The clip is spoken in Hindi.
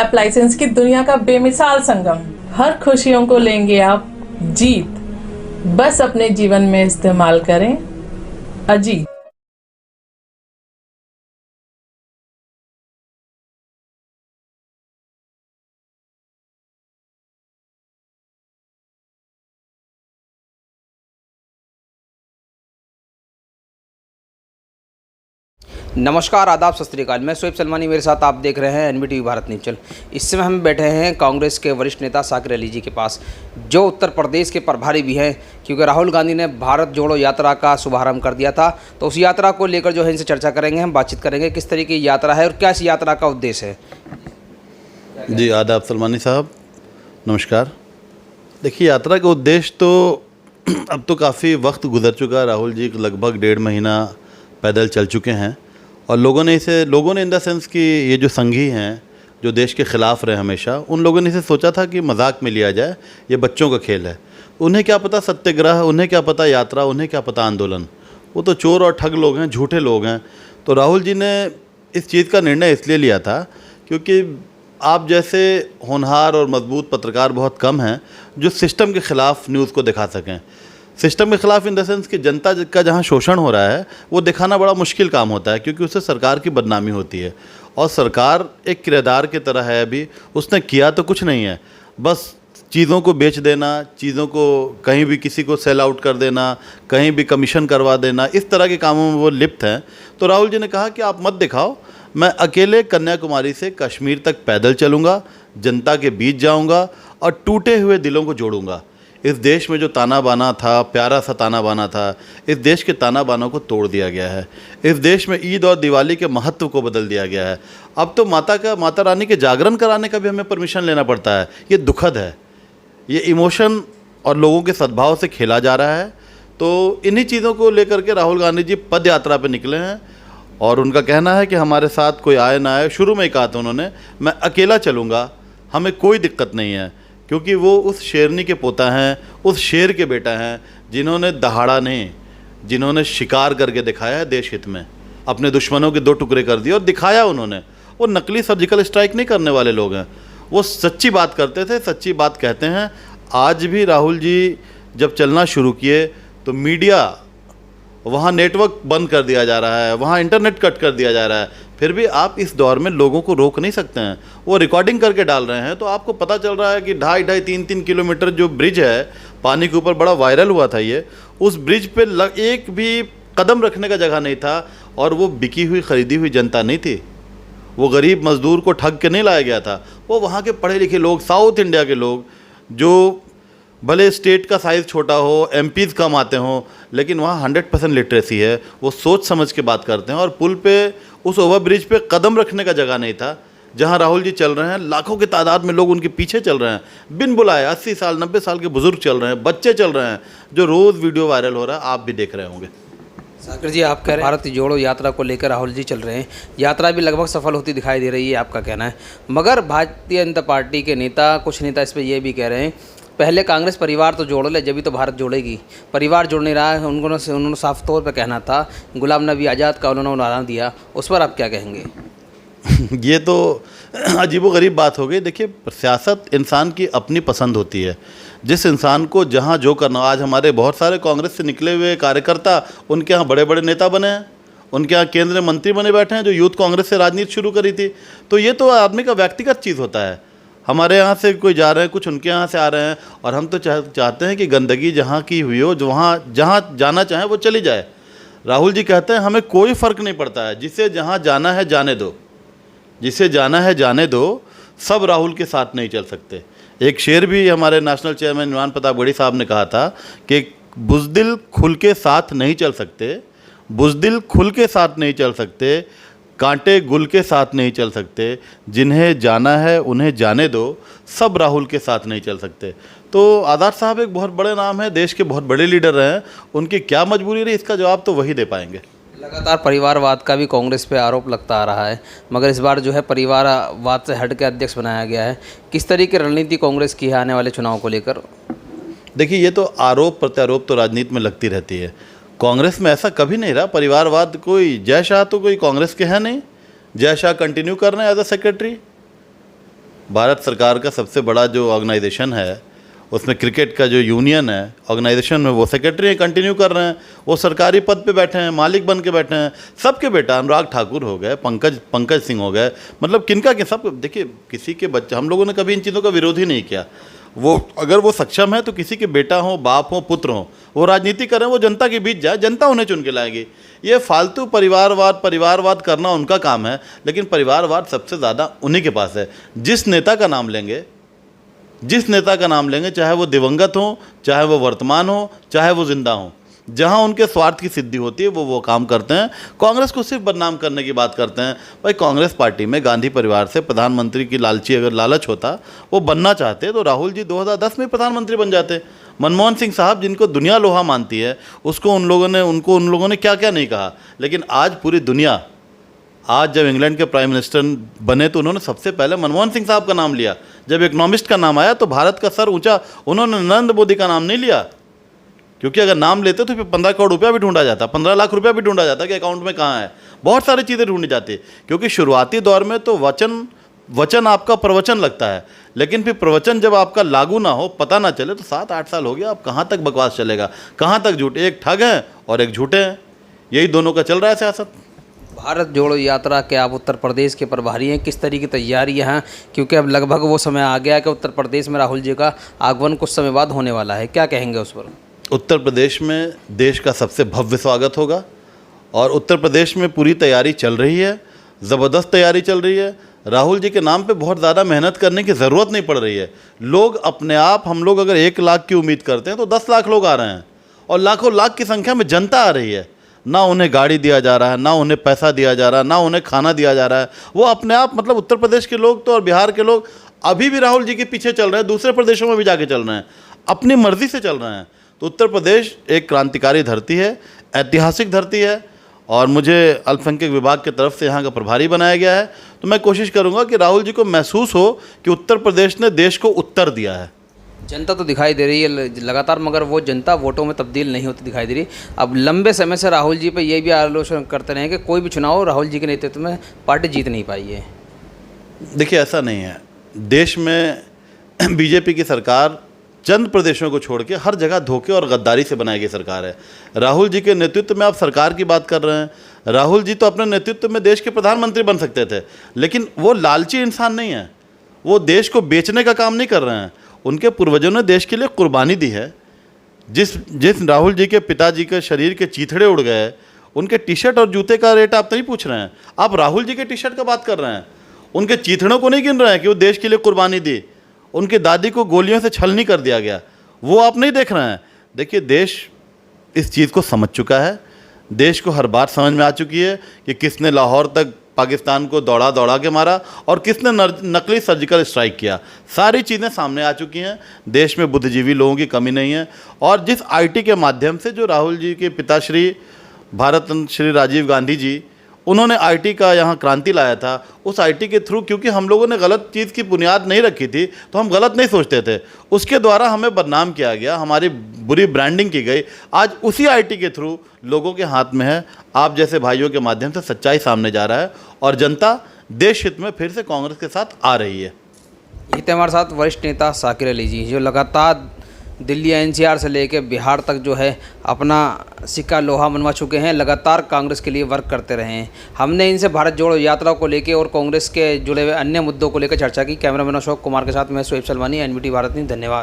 एप्लायंसेस की दुनिया का बेमिसाल संगम। हर खुशियों को लेंगे आप जीत, बस अपने जीवन में इस्तेमाल करें अजीत। नमस्कार, आदाब, सत श्री अकाल। मैं शोएब सलमानी, मेरे साथ आप देख रहे हैं एनबीटीवी भारत न्यूज चैनल। इस समय हम बैठे हैं कांग्रेस के वरिष्ठ नेता साकिर अली जी के पास, जो उत्तर प्रदेश के प्रभारी भी हैं, क्योंकि राहुल गांधी ने भारत जोड़ो यात्रा का शुभारंभ कर दिया था। तो उस यात्रा को लेकर जो है इनसे चर्चा करेंगे, हम बातचीत करेंगे किस तरीके की यात्रा है और क्या इस यात्रा का उद्देश्य है। जी आदाब सलमानी साहब, नमस्कार। देखिए, यात्रा का उद्देश्य तो अब तो काफ़ी वक्त गुजर चुका। राहुल जी लगभग 1.5 महीना पैदल चल चुके हैं और लोगों ने इन द सेंस कि ये जो संघी हैं, जो देश के ख़िलाफ़ रहे हमेशा, उन लोगों ने इसे सोचा था कि मजाक में लिया जाए, ये बच्चों का खेल है। उन्हें क्या पता सत्याग्रह, उन्हें क्या पता यात्रा, उन्हें क्या पता आंदोलन। वो तो चोर और ठग लोग हैं, झूठे लोग हैं। तो राहुल जी ने इस चीज़ का निर्णय इसलिए लिया था क्योंकि आप जैसे होनहार और मजबूत पत्रकार बहुत कम हैं जो सिस्टम के ख़िलाफ़ न्यूज़ को दिखा सकें। सिस्टम के ख़िलाफ़ इन द सेंस कि जनता का जहाँ शोषण हो रहा है वो दिखाना बड़ा मुश्किल काम होता है, क्योंकि उससे सरकार की बदनामी होती है। और सरकार एक किरदार की तरह है, अभी उसने किया तो कुछ नहीं है, बस चीज़ों को बेच देना, चीज़ों को कहीं भी किसी को सेल आउट कर देना, कहीं भी कमीशन करवा देना, इस तरह के कामों में वो लिप्त हैं। तो राहुल जी ने कहा कि आप मत दिखाओ, मैं अकेले कन्याकुमारी से कश्मीर तक पैदल चलूँगा, जनता के बीच जाऊँगा और टूटे हुए दिलों को जोड़ूँगा। इस देश में जो ताना बाना था, प्यारा सा ताना बाना था, इस देश के ताना बानों को तोड़ दिया गया है। इस देश में ईद और दिवाली के महत्व को बदल दिया गया है। अब तो माता रानी के जागरण कराने का भी हमें परमिशन लेना पड़ता है। ये दुखद है, ये इमोशन और लोगों के सद्भाव से खेला जा रहा है। तो इन्हीं चीज़ों को लेकर के राहुल गांधी जी पद यात्रा पर निकले हैं और उनका कहना है कि हमारे साथ कोई आए ना आए। शुरू में ही कहा था उन्होंने, मैं अकेला चलूँगा, हमें कोई दिक्कत नहीं है, क्योंकि वो उस शेरनी के पोता हैं, उस शेर के बेटा हैं जिन्होंने दहाड़ा नहीं, जिन्होंने शिकार करके दिखाया है देश हित में। अपने दुश्मनों के 2 टुकड़े कर दिए और दिखाया उन्होंने। वो नकली सर्जिकल स्ट्राइक नहीं करने वाले लोग हैं, वो सच्ची बात करते थे, सच्ची बात कहते हैं। आज भी राहुल जी जब चलना शुरू किए तो मीडिया, वहाँ नेटवर्क बंद कर दिया जा रहा है, वहाँ इंटरनेट कट कर दिया जा रहा है, फिर भी आप इस दौर में लोगों को रोक नहीं सकते हैं। वो रिकॉर्डिंग करके डाल रहे हैं, तो आपको पता चल रहा है कि 2.5 3 किलोमीटर जो ब्रिज है पानी के ऊपर, बड़ा वायरल हुआ था ये। उस ब्रिज पे एक भी कदम रखने का जगह नहीं था और वो बिकी हुई ख़रीदी हुई जनता नहीं थी। वो गरीब मजदूर को ठग के नहीं लाया गया था, वो वहाँ के पढ़े लिखे लोग, साउथ इंडिया के लोग, जो भले स्टेट का साइज़ छोटा हो, एमपीज़ कम आते हों, लेकिन वहाँ 100% लिटरेसी है। वो सोच समझ के बात करते हैं। और पुल पे, उस ओवर ब्रिज पे कदम रखने का जगह नहीं था जहाँ राहुल जी चल रहे हैं। लाखों की तादाद में लोग उनके पीछे चल रहे हैं, बिन बुलाए। 80 साल 90 साल के बुजुर्ग चल रहे हैं, बच्चे चल रहे हैं, जो रोज़ वीडियो वायरल हो रहा है, आप भी देख रहे होंगे। साकिर जी, आप कह रहे हैं भारत जोड़ो यात्रा को लेकर राहुल जी चल रहे हैं, यात्रा भी लगभग सफल होती दिखाई दे रही है, आपका कहना है। मगर भारतीय जनता पार्टी के नेता, कुछ नेता इस पर यह भी कह रहे हैं, पहले कांग्रेस परिवार तो जोड़ ले, जब तो भारत जोड़ेगी। परिवार जोड़ नहीं रहा है। उन्होंने साफ तौर पर कहना था, गुलाम नबी आज़ाद का उन्होंने उदाहरण दिया, उस पर आप क्या कहेंगे? ये तो अजीबोगरीब बात हो गई। देखिए, सियासत इंसान की अपनी पसंद होती है। जिस इंसान को जहाँ जो करना, आज हमारे बहुत सारे कांग्रेस से निकले हुए कार्यकर्ता, उनके यहाँ बड़े बड़े नेता बने हैं, उनके यहाँ केंद्रीय मंत्री बने बैठे हैं, जो यूथ कांग्रेस से राजनीति शुरू करी थी। तो ये तो आदमी का व्यक्तिगत चीज़ होता है। हमारे यहाँ से कोई जा रहे हैं, कुछ उनके यहाँ से आ रहे हैं, और हम तो चाहते हैं कि गंदगी जहाँ की हुई हो, जो वहाँ जहाँ जाना चाहें वो चली जाए। राहुल जी कहते हैं हमें कोई फ़र्क नहीं पड़ता है, जिसे जहाँ जाना है जाने दो, जिसे जाना है जाने दो, सब राहुल के साथ नहीं चल सकते। एक शेर भी हमारे नेशनल चेयरमैन इमरान प्रताप गढ़ी साहब ने कहा था कि बुज़दिल खुल के साथ नहीं चल सकते, बुज़दिल खुल के साथ नहीं चल सकते, कांटे गुल के साथ नहीं चल सकते, जिन्हें जाना है उन्हें जाने दो, सब राहुल के साथ नहीं चल सकते। तो आज़ाद साहब एक बहुत बड़े नाम है, देश के बहुत बड़े लीडर रहे हैं, उनकी क्या मजबूरी रही, इसका जवाब तो वही दे पाएंगे। लगातार परिवारवाद का भी कांग्रेस पे आरोप लगता आ रहा है, मगर इस बार जो है परिवारवाद से हट के अध्यक्ष बनाया गया है। किस तरीके की रणनीति कांग्रेस की है आने वाले चुनाव को लेकर? देखिए, ये तो आरोप प्रत्यारोप तो राजनीति में लगती रहती है। कांग्रेस में ऐसा कभी नहीं रहा परिवारवाद। कोई जय शाह तो कोई कांग्रेस के हैं नहीं, जय शाह कंटिन्यू कर रहे हैं एज अ सेक्रेटरी। भारत सरकार का सबसे बड़ा जो ऑर्गेनाइजेशन है, उसमें क्रिकेट का जो यूनियन है ऑर्गेनाइजेशन में, वो सेक्रेटरी कंटिन्यू कर रहे हैं, वो सरकारी पद पे बैठे हैं, मालिक बन के बैठे हैं। सबके बेटा अनुराग ठाकुर हो गए, पंकज सिंह हो गए, मतलब किनका कि सब। देखिए किसी के बच्चे, हम लोगों ने कभी इन चीज़ों का विरोध ही नहीं किया। वो अगर वो सक्षम है तो किसी के बेटा हो, बाप हो, पुत्र हो, वो राजनीति करें, वो जनता के बीच जाए, जनता उन्हें चुन के लाएगी। ये फालतू परिवारवाद करना उनका काम है, लेकिन परिवारवाद सबसे ज़्यादा उन्हीं के पास है। जिस नेता का नाम लेंगे, चाहे वो दिवंगत हो, चाहे वो वर्तमान हो, चाहे वो जिंदा हो, जहां उनके स्वार्थ की सिद्धि होती है वो काम करते हैं। कांग्रेस को सिर्फ बदनाम करने की बात करते हैं। भाई कांग्रेस पार्टी में गांधी परिवार से प्रधानमंत्री की अगर लालच होता, वो बनना चाहते तो राहुल जी 2010 में प्रधानमंत्री बन जाते। मनमोहन सिंह साहब, जिनको दुनिया लोहा मानती है, उन लोगों ने क्या क्या नहीं कहा। लेकिन आज पूरी दुनिया, आज जब इंग्लैंड के प्राइम मिनिस्टर बने तो उन्होंने सबसे पहले मनमोहन सिंह साहब का नाम लिया। जब इकोनॉमिस्ट का नाम आया तो भारत का सर ऊंचा, उन्होंने नरेंद्र मोदी का नाम नहीं लिया, क्योंकि अगर नाम लेते तो फिर 15 करोड़ रुपया भी ढूंढा जाता, 15 लाख रुपया भी ढूंढा जाता कि अकाउंट में कहाँ है। बहुत सारी चीज़ें ढूंढी जाती, क्योंकि शुरुआती दौर में तो वचन आपका प्रवचन लगता है, लेकिन फिर प्रवचन जब आपका लागू ना हो, पता ना चले, तो 7-8 साल हो गया, अब कहाँ तक बकवास चलेगा, कहाँ तक झूठ। एक ठग है और एक झूठे हैं, यही दोनों का चल रहा है सियासत। भारत जोड़ो यात्रा के आप उत्तर प्रदेश के प्रभारी हैं, किस तरीके की तैयारियां हैं, क्योंकि अब लगभग वो समय आ गया है कि उत्तर प्रदेश में राहुल जी का आगमन कुछ समय बाद होने वाला है, क्या कहेंगे उस पर? उत्तर प्रदेश में देश का सबसे भव्य स्वागत होगा और उत्तर प्रदेश में पूरी तैयारी चल रही है, ज़बरदस्त तैयारी चल रही है। राहुल जी के नाम पे बहुत ज़्यादा मेहनत करने की ज़रूरत नहीं पड़ रही है। लोग अपने आप, हम लोग अगर 1 लाख की उम्मीद करते हैं तो 10 लाख लोग आ रहे हैं और लाखों लाख की संख्या में जनता आ रही है। ना उन्हें गाड़ी दिया जा रहा है, ना उन्हें पैसा दिया जा रहा है, ना उन्हें खाना दिया जा रहा है। वो अपने आप, मतलब उत्तर प्रदेश के लोग तो और बिहार के लोग अभी भी राहुल जी के पीछे चल रहे हैं, दूसरे प्रदेशों में भी जाके चल रहे हैं, अपनी मर्जी से चल रहे हैं। तो उत्तर प्रदेश एक क्रांतिकारी धरती है, ऐतिहासिक धरती है, और मुझे अल्पसंख्यक विभाग की तरफ से यहाँ का प्रभारी बनाया गया है। तो मैं कोशिश करूँगा कि राहुल जी को महसूस हो कि उत्तर प्रदेश ने देश को उत्तर दिया है। जनता तो दिखाई दे रही है लगातार, मगर वो जनता वोटों में तब्दील नहीं होती दिखाई दे रही। अब लंबे समय से राहुल जी पे ये भी आलोचना करते रहे कि कोई भी चुनाव राहुल जी के नेतृत्व में पार्टी जीत नहीं पाई है। देखिए ऐसा नहीं है, देश में बीजेपी की सरकार चंद प्रदेशों को छोड़ के हर जगह धोखे और गद्दारी से बनाई गई सरकार है। राहुल जी के नेतृत्व में आप सरकार की बात कर रहे हैं। राहुल जी तो अपने नेतृत्व में देश के प्रधानमंत्री बन सकते थे, लेकिन वो लालची इंसान नहीं है, वो देश को बेचने का काम नहीं कर रहे हैं। उनके पूर्वजों ने देश के लिए कुर्बानी दी है। जिस राहुल जी के पिताजी के शरीर के चीथड़े उड़ गए, उनके टी शर्ट और जूते का रेट आप नहीं पूछ रहे हैं, आप राहुल जी के टी शर्ट का बात कर रहे हैं। उनके चीथड़ों को नहीं गिन रहे हैं कि वो देश के लिए कुर्बानी दी। उनकी दादी को गोलियों से छलनी कर दिया गया, वो आप नहीं देख रहे हैं। देखिए देश इस चीज़ को समझ चुका है, देश को हर बात समझ में आ चुकी है कि किसने लाहौर तक पाकिस्तान को दौड़ा के मारा और किसने नकली सर्जिकल स्ट्राइक किया। सारी चीज़ें सामने आ चुकी हैं। देश में बुद्धिजीवी लोगों की कमी नहीं है। और जिस आईटी के माध्यम से जो राहुल जी के पिताश्री भारत रत्न श्री राजीव गांधी जी, उन्होंने आईटी का यहाँ क्रांति लाया था, उस आईटी के थ्रू, क्योंकि हम लोगों ने गलत चीज़ की बुनियाद नहीं रखी थी तो हम गलत नहीं सोचते थे, उसके द्वारा हमें बदनाम किया गया, हमारी बुरी ब्रांडिंग की गई। आज उसी आईटी के थ्रू लोगों के हाथ में है, आप जैसे भाइयों के माध्यम से सच्चाई सामने जा रहा है और जनता देश हित में फिर से कांग्रेस के साथ आ रही है। ये थे हमारे साथ वरिष्ठ नेता साकिर अली जी, जो लगातार दिल्ली एनसीआर से लेकर बिहार तक जो है अपना सिक्का लोहा मनवा चुके हैं, लगातार कांग्रेस के लिए वर्क करते रहे हैं। हमने इनसे भारत जोड़ो यात्रा को लेकर और कांग्रेस के जुड़े हुए अन्य मुद्दों को लेकर चर्चा की। कैमरामैन अशोक कुमार के साथ मैं शोएब सलमानी, एनबीटी भारत न्यूज़। धन्यवाद।